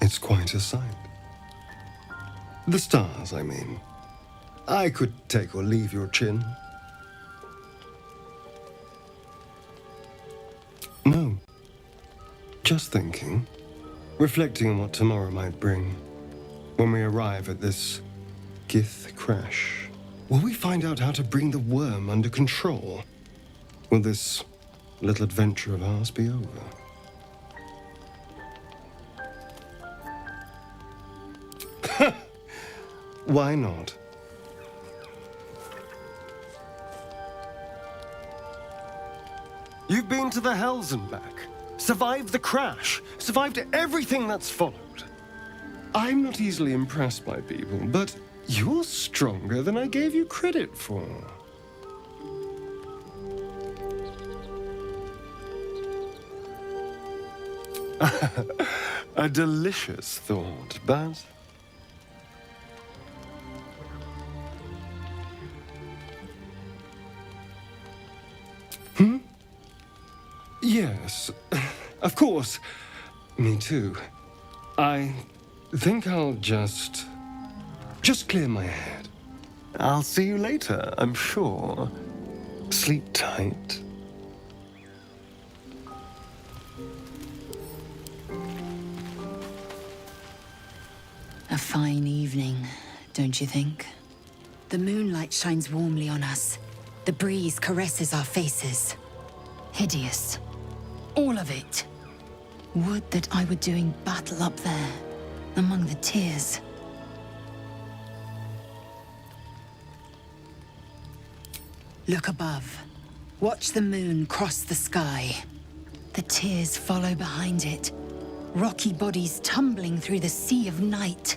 It's quite a sight. The stars, I mean. I could take or leave your chin. No. Just thinking. Reflecting on what tomorrow might bring. When we arrive at this Gith crash, will we find out how to bring the worm under control? Will this little adventure of ours be over? Why not? You've been to the Hells and back, survived the crash, survived everything that's followed. I'm not easily impressed by people, but you're stronger than I gave you credit for. A delicious thought, but... Yes, of course. Me too. I think I'll just clear my head. I'll see you later, I'm sure. Sleep tight. A fine evening, don't you think? The moonlight shines warmly on us. The breeze caresses our faces. Hideous. All of it. Would that I were doing battle up there, among the tears. Look above. Watch the moon cross the sky. The tears follow behind it. Rocky bodies tumbling through the sea of night.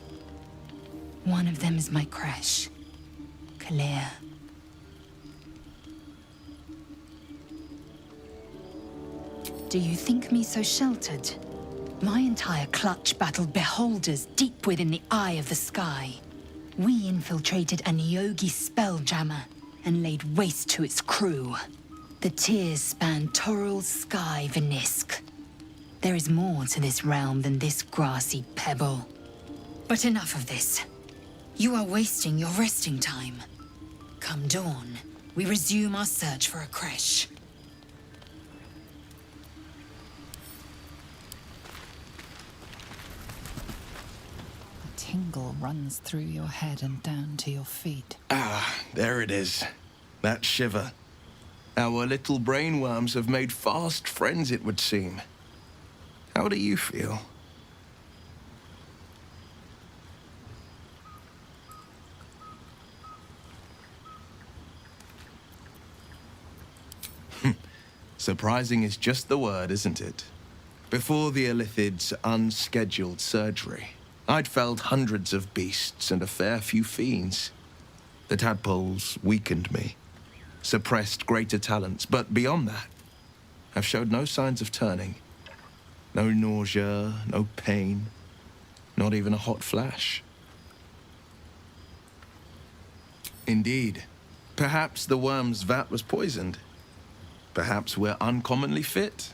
One of them is my creche. Kalir. Do you think me so sheltered? My entire clutch battled beholders deep within the eye of the sky. We infiltrated an Yogi spelljammer and laid waste to its crew. The tears span Toral's sky, Venisk. There is more to this realm than this grassy pebble. But enough of this. You are wasting your resting time. Come dawn, we resume our search for a creche. Tingle runs through your head and down to your feet. Ah, there it is. That shiver. Our little brainworms have made fast friends, it would seem. How do you feel? Surprising is just the word, isn't it? Before the Illithid's unscheduled surgery, I'd felled hundreds of beasts and a fair few fiends. The tadpoles weakened me, suppressed greater talents, but beyond that, I've showed no signs of turning. No nausea, no pain, not even a hot flash. Indeed, perhaps the worm's vat was poisoned. Perhaps we're uncommonly fit.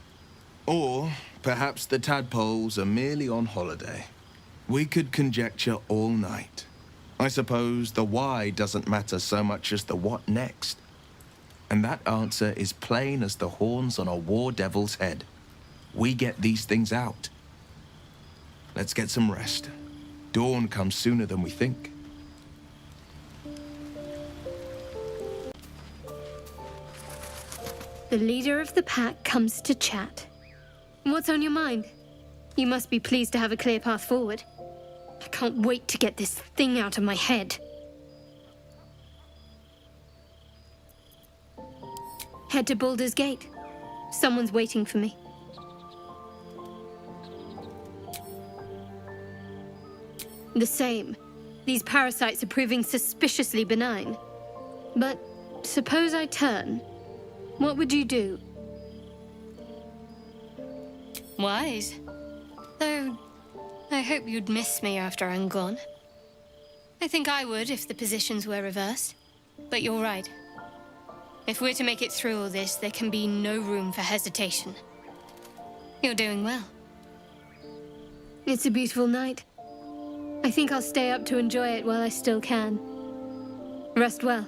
Or perhaps the tadpoles are merely on holiday. We could conjecture all night. I suppose the why doesn't matter so much as the what next. And that answer is plain as the horns on a war devil's head. We get these things out. Let's get some rest. Dawn comes sooner than we think. The leader of the pack comes to chat. What's on your mind? You must be pleased to have a clear path forward. I can't wait to get this thing out of my head. Head to Baldur's Gate. Someone's waiting for me. The same. These parasites are proving suspiciously benign. But suppose I turn. What would you do? Wise. Though, I hope you'd miss me after I'm gone. I think I would if the positions were reversed. But you're right. If we're to make it through all this, there can be no room for hesitation. You're doing well. It's a beautiful night. I think I'll stay up to enjoy it while I still can. Rest well.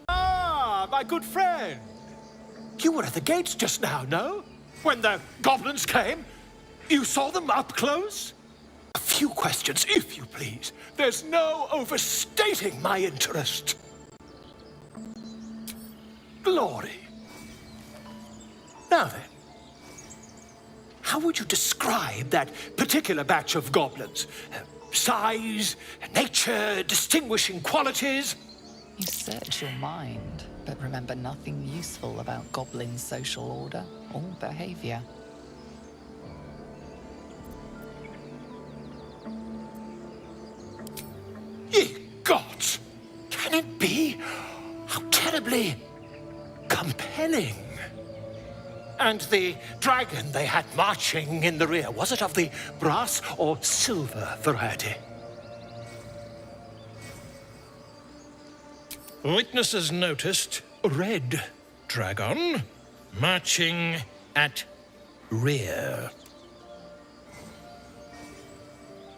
Ah, my good friend. You were at the gates just now, no? When the goblins came? You saw them up close? A few questions, if you please. There's no overstating my interest. Glory. Now then, how would you describe that particular batch of goblins? Size, nature, distinguishing qualities? You search your mind, but remember nothing useful about goblin social order or behavior. Ye gods! Can it be? How terribly compelling. And the dragon they had marching in the rear, was it of the brass or silver variety? Witnesses noticed red dragon marching at rear.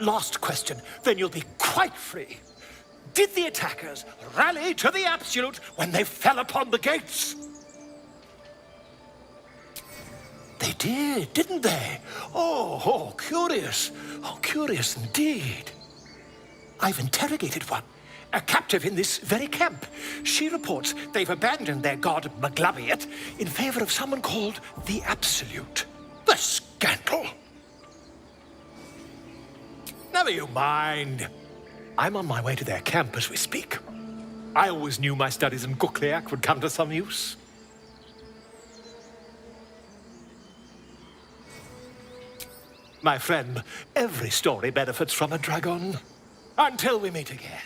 Last question, then you'll be quite free. Did the attackers rally to the absolute when they fell upon the gates? They did, didn't they? Oh, curious. Oh, curious indeed. I've interrogated one, a captive in this very camp. She reports they've abandoned their god Maglabiat in favor of someone called the Absolute. The scandal! Never you mind. I'm on my way to their camp as we speak. I always knew my studies in Gukleak would come to some use. My friend, every story benefits from a dragon. Until we meet again.